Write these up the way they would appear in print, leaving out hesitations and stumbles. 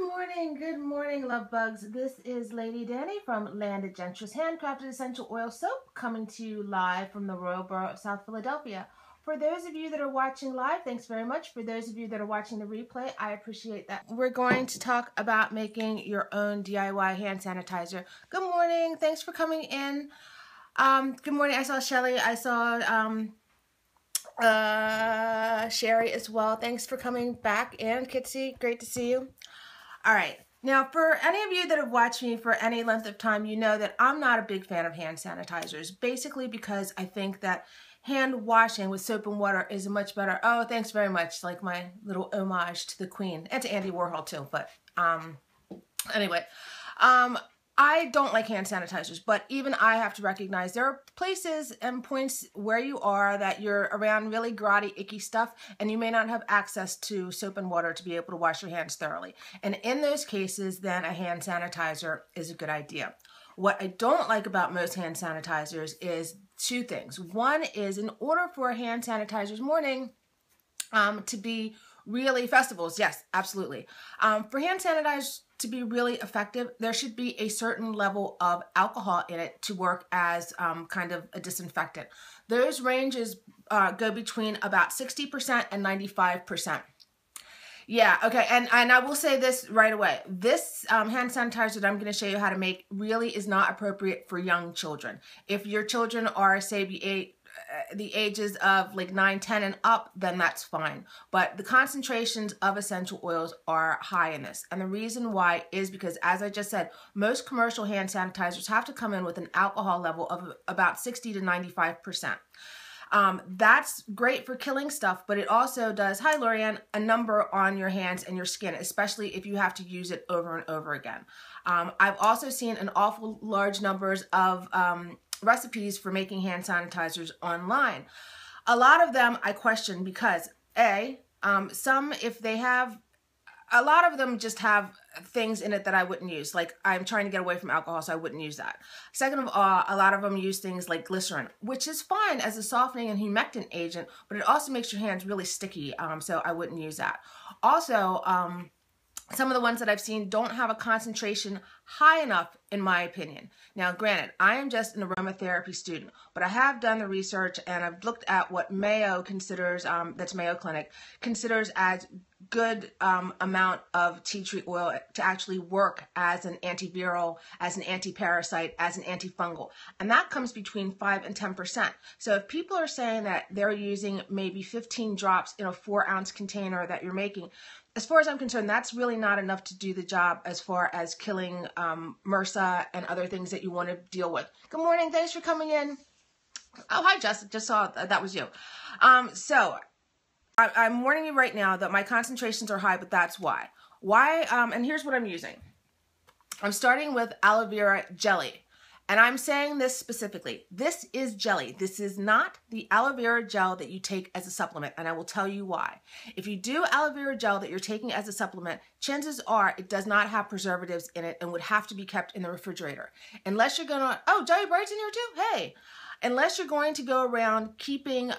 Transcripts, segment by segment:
Good morning, love bugs. This is Lady Danny from Land of Gentris Handcrafted Essential Oil Soap, coming to you live from the Royal Borough of South Philadelphia. For those of you that are watching live, thanks very much. For those of you that are watching the replay, I appreciate that. We're going to talk about making your own DIY hand sanitizer. Good morning. Thanks for coming in. Good morning. I saw Shelly. I saw Sherry as well. Thanks for coming back in. Kitsy, great to see you. All right. Now, for any of you that have watched me for any length of time, you know that I'm not a big fan of hand sanitizers, basically because I think that hand washing with soap and water is a much better, oh, thanks very much, like my little homage to the Queen, and to Andy Warhol too, but anyway, I don't like hand sanitizers, but even I have to recognize there are places and points where you are that you're around really grotty, icky stuff, and you may not have access to soap and water to be able to wash your hands thoroughly. And in those cases, then a hand sanitizer is a good idea. What I don't like about most hand sanitizers is two things. One is, in order for a hand sanitizer's morning to be really, festivals, yes, absolutely. For hand sanitizers to be really effective, there should be a certain level of alcohol in it to work as kind of a disinfectant. Those ranges go between about 60% and 95%. Yeah, okay, and I will say this right away. This hand sanitizer that I'm going to show you how to make really is not appropriate for young children. If your children are, say, the ages of like 9, 10 and up, then that's fine. But the concentrations of essential oils are high in this. And the reason why is because, as I just said, most commercial hand sanitizers have to come in with an alcohol level of about 60 to 95%. That's great for killing stuff, but it also does, hi Lorianne, a number on your hands and your skin, especially if you have to use it over and over again. I've also seen an awful large numbers of recipes for making hand sanitizers online. A lot of them I question because some, if they have, a lot of them just have things in it that I wouldn't use. Like, I'm trying to get away from alcohol, so I wouldn't use that. Second of all, a lot of them use things like glycerin, which is fine as a softening and humectant agent, but it also makes your hands really sticky, so I wouldn't use that. Also, some of the ones that I've seen don't have a concentration high enough, in my opinion. Now, granted, I am just an aromatherapy student, but I have done the research and I've looked at what Mayo considers, that's Mayo Clinic, considers as good amount of tea tree oil to actually work as an antiviral, as an anti-parasite, as an antifungal. And that comes between 5 and 10%. So if people are saying that they're using maybe 15 drops in a 4-ounce container that you're making, as far as I'm concerned, that's really not enough to do the job as far as killing MRSA and other things that you want to deal with. Good morning. Thanks for coming in. Oh, hi, Jessica. Just saw that was you. So I'm warning you right now that my concentrations are high, but that's why. And here's what I'm using. I'm starting with aloe vera jelly. And I'm saying this specifically. This is jelly. This is not the aloe vera gel that you take as a supplement, and I will tell you why. If you do aloe vera gel that you're taking as a supplement, chances are it does not have preservatives in it and would have to be kept in the refrigerator. Unless you're gonna, oh, Joey Bright's in here too? Hey. Unless you're going to go around keeping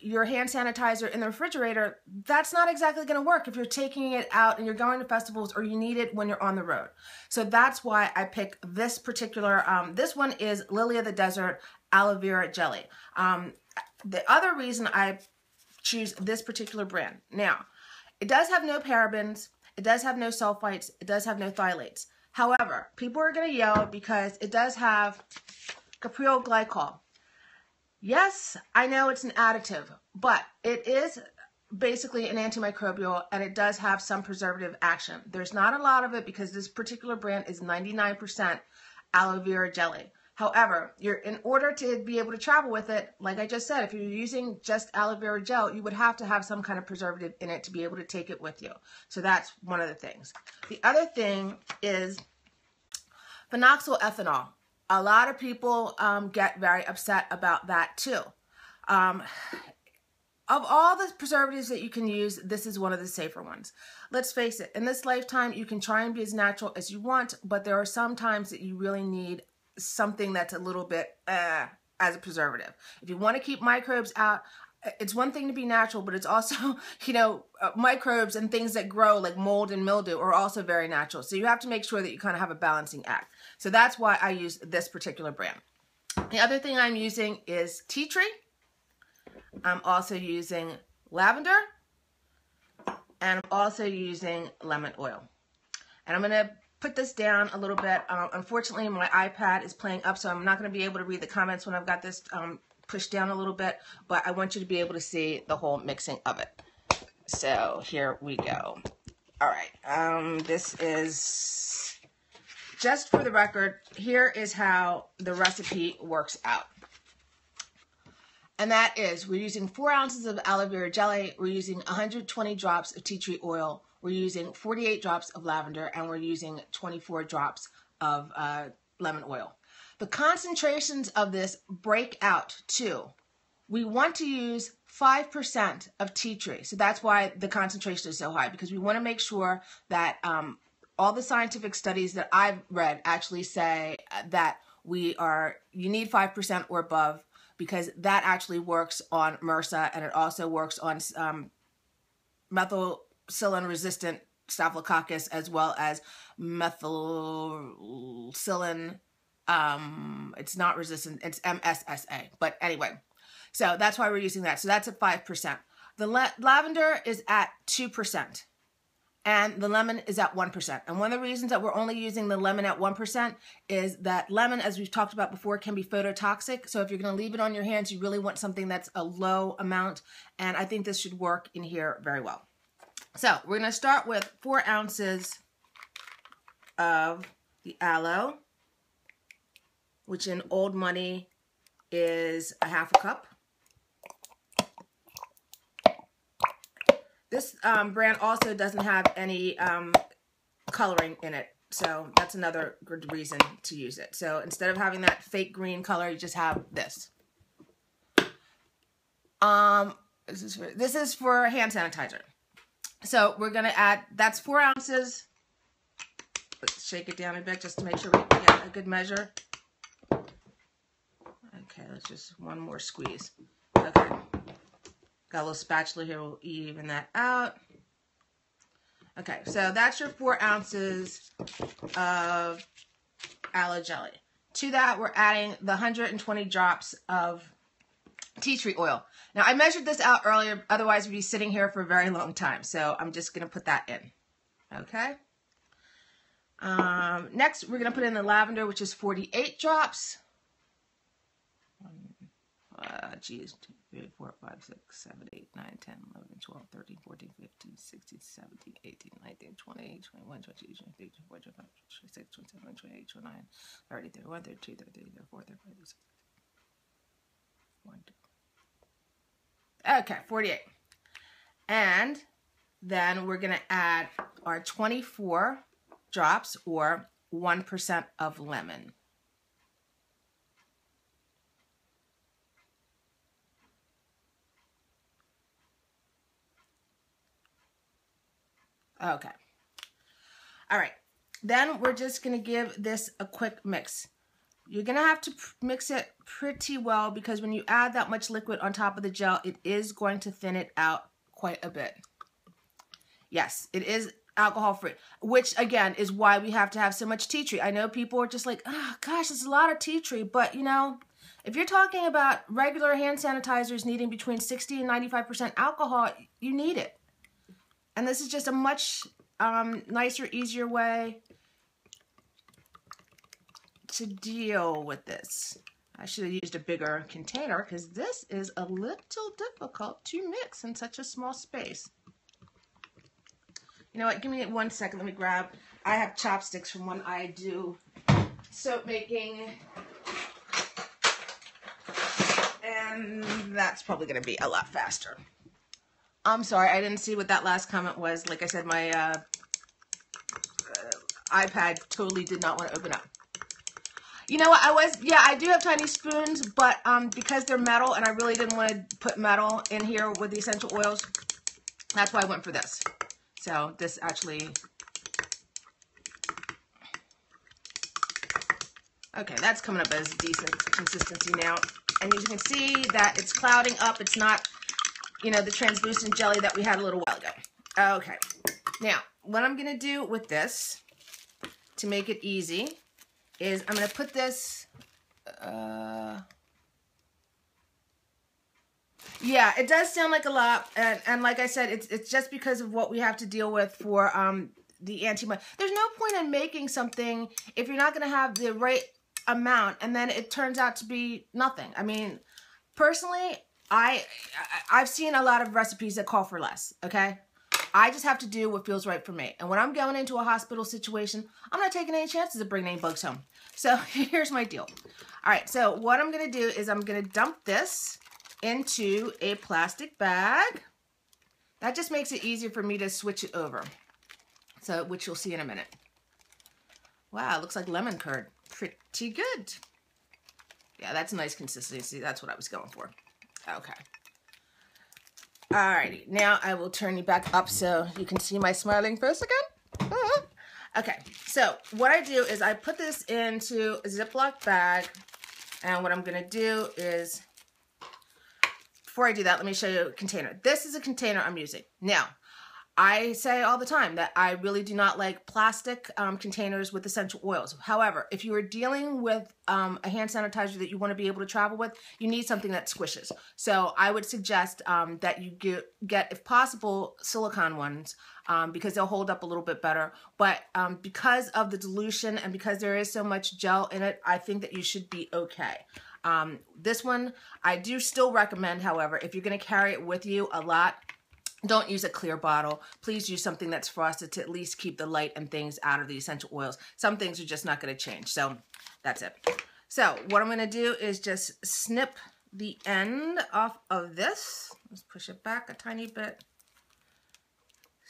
your hand sanitizer in the refrigerator, that's not exactly going to work if you're taking it out and you're going to festivals or you need it when you're on the road. So that's why I pick this particular, this one is Lily of the Desert aloe vera jelly. The other reason I choose this particular brand, now, it does have no parabens, it does have no sulfites, it does have no phthalates. However, people are going to yell because it does have capryl glycol. Yes, I know it's an additive, but it is basically an antimicrobial and it does have some preservative action. There's not a lot of it because this particular brand is 99% aloe vera jelly. However, in order to be able to travel with it, like I just said, if you're using just aloe vera gel, you would have to have some kind of preservative in it to be able to take it with you. So that's one of the things. The other thing is phenoxyl ethanol. A lot of people get very upset about that too. Of all the preservatives that you can use, this is one of the safer ones. Let's face it, in this lifetime, you can try and be as natural as you want, but there are some times that you really need something that's a little bit as a preservative. If you want to keep microbes out, it's one thing to be natural, but it's also, you know, microbes and things that grow like mold and mildew are also very natural. So you have to make sure that you kind of have a balancing act. So that's why I use this particular brand. The other thing I'm using is tea tree. I'm also using lavender, and I'm also using lemon oil. And I'm going to put this down a little bit. Unfortunately, my iPad is playing up, so I'm not going to be able to read the comments when I've got this pushed down a little bit, but I want you to be able to see the whole mixing of it. So here we go. All right, this is, just for the record, here is how the recipe works out. And that is, we're using 4 ounces of aloe vera jelly, we're using 120 drops of tea tree oil, we're using 48 drops of lavender, and we're using 24 drops of lemon oil. The concentrations of this break out to, we want to use 5% of tea tree. So that's why the concentration is so high, because we want to make sure that all the scientific studies that I've read actually say that you need 5% or above, because that actually works on MRSA, and it also works on methicillin resistant staphylococcus, as well as methicillin, it's not resistant, it's MSSA. But anyway, so that's why we're using that. So that's at 5%. The lavender is at 2%. And the lemon is at 1%. And one of the reasons that we're only using the lemon at 1% is that lemon, as we've talked about before, can be phototoxic. So if you're going to leave it on your hands, you really want something that's a low amount. And I think this should work in here very well. So we're going to start with 4 ounces of the aloe, which in old money is a half a cup. This brand also doesn't have any coloring in it, so that's another good reason to use it. So instead of having that fake green color, you just have this. This is for hand sanitizer. So we're going to add, that's 4 ounces. Let's shake it down a bit just to make sure we get a good measure. Okay, let's just one more squeeze. Okay. Got a little spatula here, we'll even that out. Okay, so that's your 4 ounces of aloe jelly. To that, we're adding the 120 drops of tea tree oil. Now, I measured this out earlier, otherwise we'd be sitting here for a very long time, so I'm just going to put that in. Okay? Next, we're going to put in the lavender, which is 48 drops. Geez. 3, 4, 5, 6, 7, 8, 9, 10, 11, 12, 13, 14, 15, 16, 17, 18, 19, 20, 21, 22, 23, 24, 25, 26, 27, 28, 29, 30, 31, 32, 33, 34, 35, 36, 42. Okay, 48. And then we're going to add our 24 drops or 1% of lemon. Okay. All right. Then we're just going to give this a quick mix. You're going to have to mix it pretty well, because when you add that much liquid on top of the gel, it is going to thin it out quite a bit. Yes, it is alcohol free, which again is why we have to have so much tea tree. I know people are just like, oh gosh, there's a lot of tea tree, but you know, if you're talking about regular hand sanitizers needing between 60 and 95% alcohol, you need it. And this is just a much nicer, easier way to deal with this. I should have used a bigger container, because this is a little difficult to mix in such a small space. You know what? Give me 1 second. Let me grab. I have chopsticks from when I do soap making. And that's probably going to be a lot faster. I'm sorry, I didn't see what that last comment was. Like I said, my iPad totally did not want to open up. You know what, I do have tiny spoons, but because they're metal, and I really didn't want to put metal in here with the essential oils, that's why I went for this. So this actually, okay, that's coming up as decent consistency now. And you can see that it's clouding up. It's not you know, the translucent jelly that we had a little while ago. Okay, now what I'm gonna do with this to make it easy is I'm gonna put this, yeah, it does sound like a lot, and like I said, it's just because of what we have to deal with for the anti-mud. There's no point in making something if you're not going to have the right amount, and then it turns out to be nothing. I mean, personally, I've seen a lot of recipes that call for less, okay? I just have to do what feels right for me. And when I'm going into a hospital situation, I'm not taking any chances of bringing any bugs home. So here's my deal. All right, so what I'm going to do is I'm going to dump this into a plastic bag. That just makes it easier for me to switch it over. So, which you'll see in a minute. Wow, it looks like lemon curd. Pretty good. Yeah, that's a nice consistency. That's what I was going for. Okay. Alrighty, now I will turn you back up so you can see my smiling face again. Okay, so what I do is I put this into a Ziploc bag, and what I'm gonna do is, before I do that, let me show you a container. This is a container I'm using. Now, I say all the time that I really do not like plastic containers with essential oils. However, if you are dealing with a hand sanitizer that you want to be able to travel with, you need something that squishes. So I would suggest that you get, if possible, silicone ones because they'll hold up a little bit better. But because of the dilution and because there is so much gel in it, I think that you should be okay. This one, I do still recommend, however, if you're going to carry it with you a lot, don't use a clear bottle. Please use something that's frosted to at least keep the light and things out of the essential oils. Some things are just not going to change. So that's it. So what I'm going to do is just snip the end off of this. Let's push it back a tiny bit.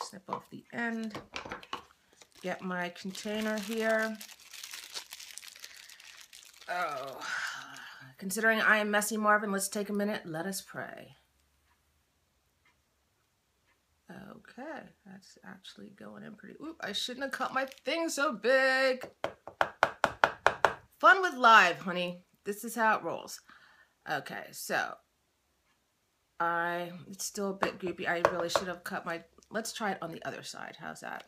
Snip off the end. Get my container here. Oh, considering I am messy Marvin, let's take a minute. Let us pray. Okay, that's actually going in pretty... Oop, I shouldn't have cut my thing so big. Fun with live, honey. This is how it rolls. Okay, so it's still a bit goopy. I really should have cut my... Let's try it on the other side. How's that?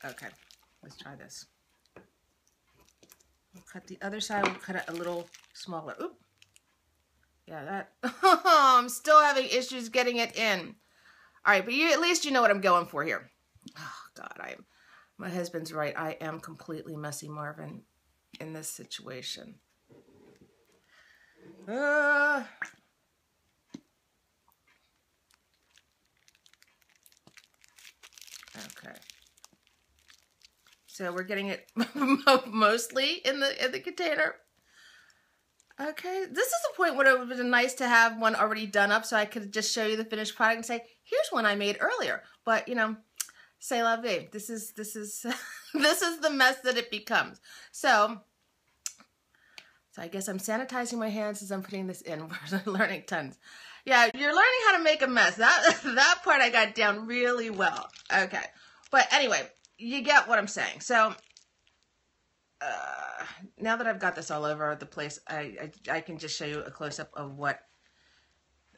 Okay, let's try this. We'll cut the other side. We'll cut it a little smaller. Oop. Yeah, that. I'm still having issues getting it in. All right, but at least you know what I'm going for here. Oh God, my husband's right. I am completely messy Marvin in this situation. Okay. So we're getting it mostly in the container. Okay, this is the point where it would have been nice to have one already done up so I could just show you the finished product and say, here's one I made earlier. But you know, c'est la vie. This is this is the mess that it becomes. So I guess I'm sanitizing my hands as I'm putting this in. We're learning tons. Yeah, you're learning how to make a mess. That part I got down really well. Okay, but anyway, you get what I'm saying. So now that I've got this all over the place, I can just show you a close-up of what...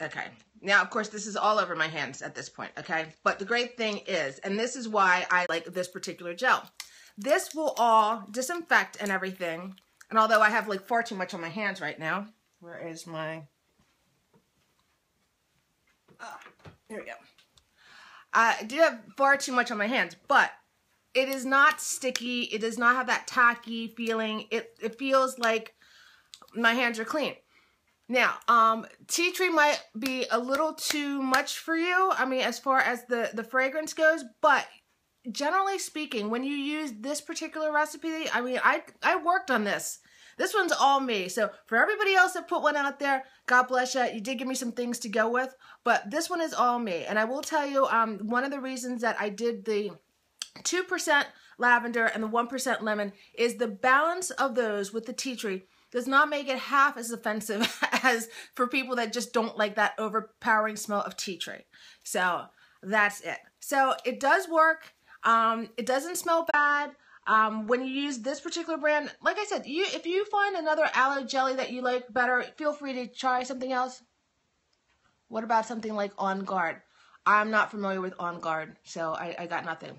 Okay, now of course this is all over my hands at this point, okay? But the great thing is, and this is why I like this particular gel, this will all disinfect and everything. And although I have like far too much on my hands right now, where is my... There we go. I do have far too much on my hands, but it is not sticky. It does not have that tacky feeling. It feels like my hands are clean. Now, tea tree might be a little too much for you. I mean, as far as the fragrance goes, but generally speaking, when you use this particular recipe, I mean, I worked on this. This one's all me. So for everybody else that put one out there, God bless you. You did give me some things to go with, but this one is all me. And I will tell you, one of the reasons that I did the 2% lavender and the 1% lemon is the balance of those with the tea tree does not make it half as offensive as for people that just don't like that overpowering smell of tea tree. So that's it. So it does work. It doesn't smell bad. When you use this particular brand, like I said, if you find another aloe jelly that you like better, feel free to try something else. What about something like On Guard? I'm not familiar with On Guard, so I got nothing.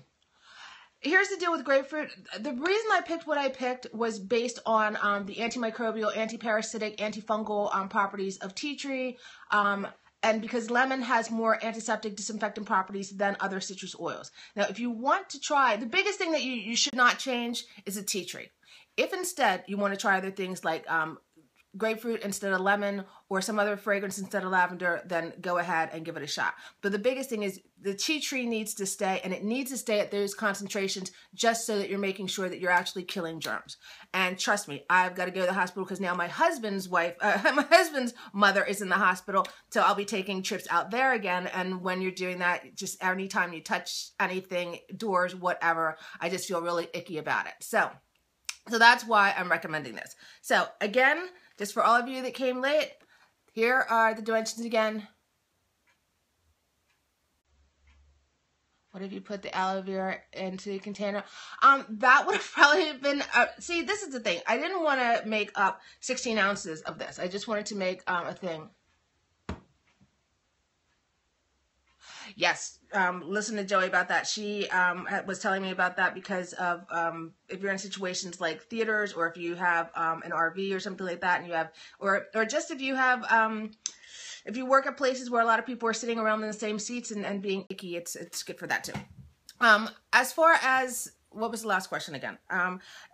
Here's the deal with grapefruit. The reason I picked what I picked was based on the antimicrobial, antiparasitic, antifungal properties of tea tree, and because lemon has more antiseptic, disinfectant properties than other citrus oils. Now, if you want to try, the biggest thing that you should not change is the tea tree. If instead you want to try other things like grapefruit instead of lemon or some other fragrance instead of lavender, then go ahead and give it a shot. But the biggest thing is the tea tree needs to stay, and it needs to stay at those concentrations just so that you're making sure that you're actually killing germs. And trust me, I've got to go to the hospital because now my husband's mother is in the hospital, so I'll be taking trips out there again. And when you're doing that, just anytime you touch anything, doors, whatever, I just feel really icky about it. So that's why I'm recommending this. So again, just for all of you that came late, here are the dimensions again. What if you put the aloe vera into the container? That would have probably been, see, this is the thing. I didn't want to make up 16 ounces of this. I just wanted to make a thing. Yes, listen to Joey about that. She was telling me about that because of if you're in situations like theaters, or if you have an RV or something like that, and you have, or just if you have, if you work at places where a lot of people are sitting around in the same seats and being icky, it's good for that too. As far as, what was the last question again?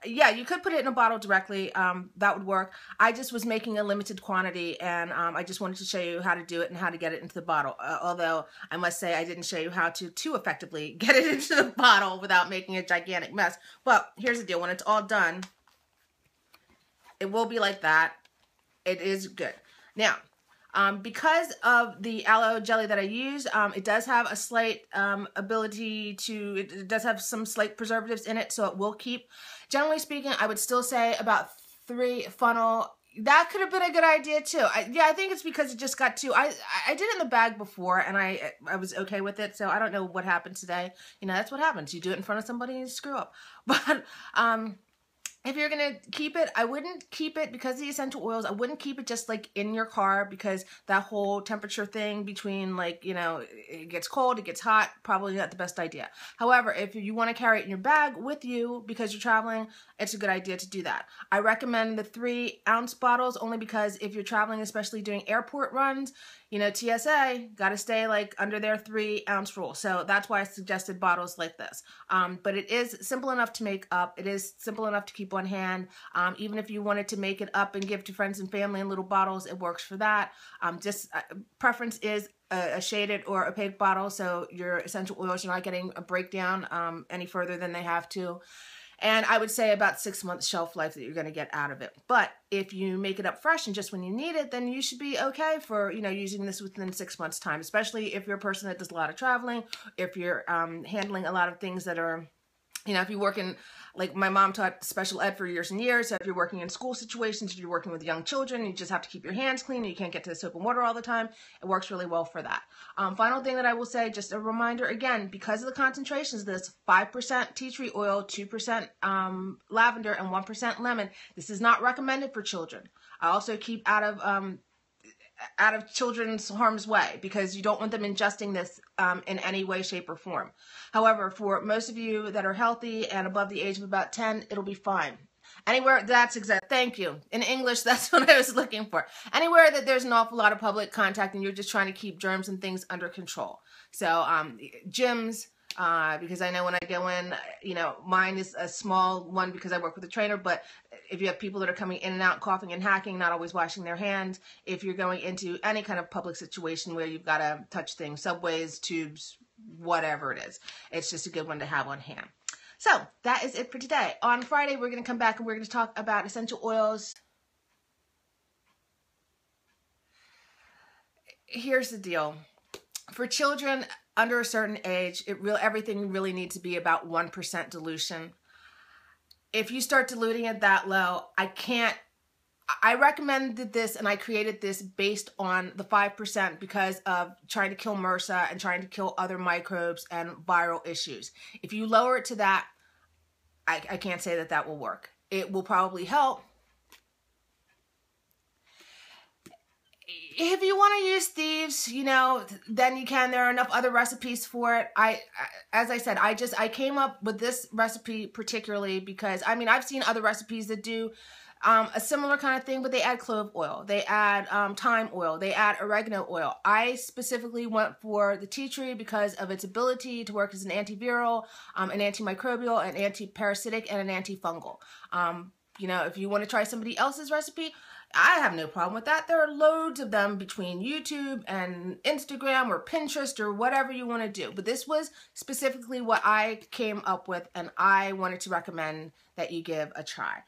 Yeah, you could put it in a bottle directly. That would work. I just was making a limited quantity, and I just wanted to show you how to do it and how to get it into the bottle. Although I must say I didn't show you how to effectively get it into the bottle without making a gigantic mess. But here's the deal. When it's all done, it will be like that. It is good. Now, because of the aloe jelly that I use, it does have a slight ability to, it does have some slight preservatives in it, so it will keep. Generally speaking, I would still say about 3 funnel. That could have been a good idea too. Yeah, I think it's because it just got too, I did it in the bag before, and I was okay with it, so I don't know what happened today. You know, that's what happens. You do it in front of somebody and you screw up. But, if you're going to keep it, I wouldn't keep it, because of the essential oils, I wouldn't keep it just like in your car, because that whole temperature thing between, like, you know, it gets cold, it gets hot, probably not the best idea. However, if you want to carry it in your bag with you because you're traveling, it's a good idea to do that. I recommend the 3-ounce bottles only because if you're traveling, especially doing airport runs, you know, TSA, got to stay like under their 3-ounce rule. So that's why I suggested bottles like this. But it is simple enough to make up. It is simple enough to keep on hand. Even if you wanted to make it up and give to friends and family in little bottles, it works for that. Preference is a shaded or opaque bottle, so your essential oils, you're not getting a breakdown any further than they have to. And I would say about 6 months shelf life that you're going to get out of it. But if you make it up fresh and just when you need it, then you should be okay for, you know, using this within 6 months time, especially if you're a person that does a lot of traveling, if you're handling a lot of things that are, you know, if you work in, like my mom taught special ed for years and years, so if you're working in school situations, if you're working with young children, you just have to keep your hands clean, you can't get to the soap and water all the time, it works really well for that. Final thing that I will say, just a reminder again, because of the concentrations of this, 5% tea tree oil, 2% lavender, and 1% lemon, this is not recommended for children. I also keep out of children's harm's way, because you don't want them ingesting this in any way, shape, or form. However, for most of you that are healthy and above the age of about 10, it'll be fine. Anywhere, that's exact, thank you. In English, that's what I was looking for. Anywhere that there's an awful lot of public contact and you're just trying to keep germs and things under control. So gyms, because I know when I go in, you know, mine is a small one because I work with a trainer, but if you have people that are coming in and out, coughing and hacking, not always washing their hands, if you're going into any kind of public situation where you've got to touch things, subways, tubes, whatever it is, it's just a good one to have on hand. So that is it for today. On Friday, we're going to come back and we're going to talk about essential oils. Here's the deal. For children under a certain age, everything really needs to be about 1% dilution. If you start diluting it that low, I recommended this and I created this based on the 5% because of trying to kill MRSA and trying to kill other microbes and viral issues. If you lower it to that, I can't say that that will work. It will probably help. If you want to use thieves, you know, then you can. There are enough other recipes for it. As I said, I came up with this recipe particularly because, I mean, I've seen other recipes that do a similar kind of thing, but they add clove oil, they add thyme oil, they add oregano oil. I specifically went for the tea tree because of its ability to work as an antiviral, an antimicrobial, an anti-parasitic, and an antifungal. You know, if you want to try somebody else's recipe, I have no problem with that. There are loads of them between YouTube and Instagram or Pinterest or whatever you want to do. But this was specifically what I came up with, and I wanted to recommend that you give a try.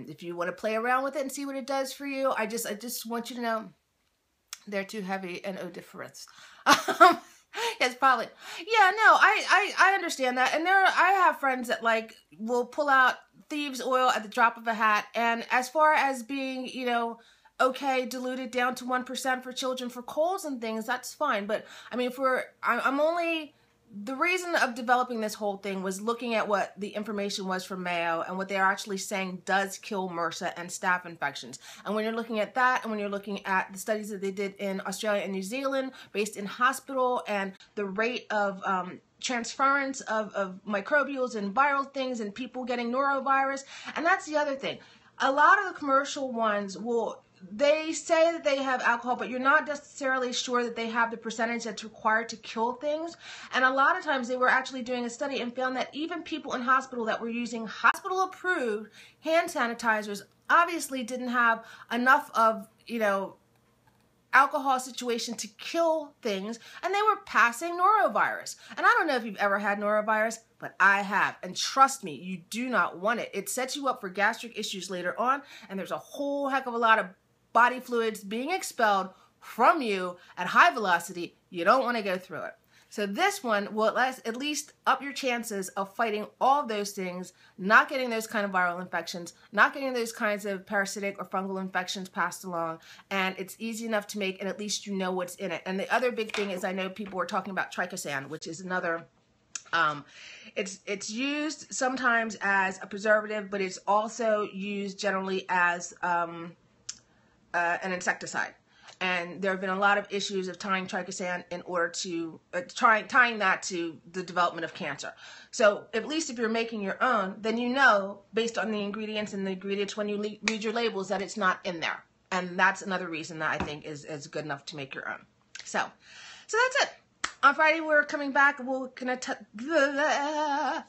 If you want to play around with it and see what it does for you, I just want you to know they're too heavy and odoriferous. Yes, probably. Yeah, no, I understand that. And I have friends that like will pull out thieves oil at the drop of a hat. And as far as being, you know, okay, diluted down to 1% for children for colds and things, that's fine. But I mean, the reason of developing this whole thing was looking at what the information was from Mayo and what they're actually saying does kill MRSA and staph infections. And when you're looking at that, and when you're looking at the studies that they did in Australia and New Zealand based in hospital and the rate of transference of microbials and viral things and people getting norovirus, and that's the other thing. A lot of the commercial ones they say that they have alcohol, but you're not necessarily sure that they have the percentage that's required to kill things. And a lot of times they were actually doing a study and found that even people in hospital that were using hospital-approved hand sanitizers obviously didn't have enough of, you know, alcohol situation to kill things, and they were passing norovirus. And I don't know if you've ever had norovirus, but I have. And trust me, you do not want it. It sets you up for gastric issues later on, and there's a whole heck of a lot of body fluids being expelled from you at high velocity. You don't want to go through it. So this one will at least up your chances of fighting all of those things, not getting those kind of viral infections, not getting those kinds of parasitic or fungal infections passed along, and it's easy enough to make, and at least you know what's in it. And the other big thing is, I know people were talking about triclosan, which is another, it's used sometimes as a preservative, but it's also used generally as an insecticide. And there have been a lot of issues of tying triclosan in order to tying that to the development of cancer. So at least if you're making your own, then you know based on the ingredients and the ingredients when you read your labels that it's not in there. And that's another reason that I think is good enough to make your own. So that's it. On Friday we're coming back. We're gonna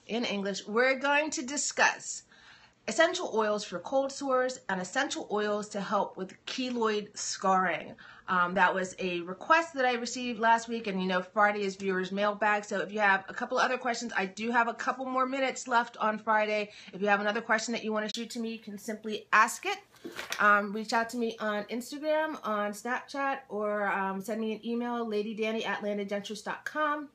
in English. We're going to discuss essential oils for cold sores and essential oils to help with keloid scarring. That was a request that I received last week, and you know Friday is viewers mailbag, so if you have a couple other questions, I do have a couple more minutes left on Friday. If you have another question that you want to shoot to me, you can simply ask it. Reach out to me on Instagram, on Snapchat, or send me an email, ladydanny@landeddenturist.com.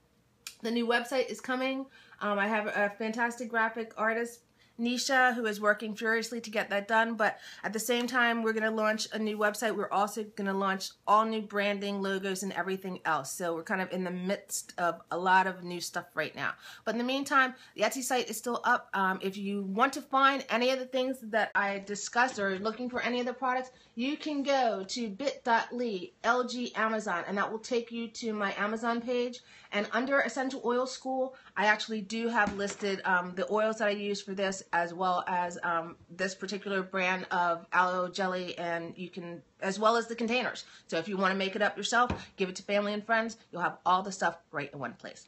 The new website is coming. I have a fantastic graphic artist, Nisha, who is working furiously to get that done, but at the same time we're going to launch a new website. We're also going to launch all new branding, logos, and everything else. So we're kind of in the midst of a lot of new stuff right now. But in the meantime, the Etsy site is still up. If you want to find any of the things that I discussed or looking for any of the products, you can go to bit.ly LG Amazon, and that will take you to my Amazon page. And under Essential Oil School, I actually do have listed the oils that I use for this, as well as this particular brand of aloe jelly, and you can, as well as the containers. So if you want to make it up yourself, give it to family and friends, you'll have all the stuff right in one place.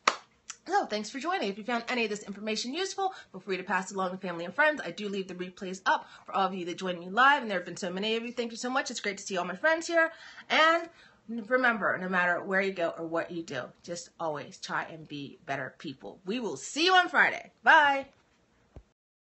So thanks for joining. If you found any of this information useful, feel free to pass it along to family and friends. I do leave the replays up for all of you that join me live, and there have been so many of you. Thank you so much. It's great to see all my friends here. And remember, no matter where you go or what you do, just always try and be better people. We will see you on Friday. Bye.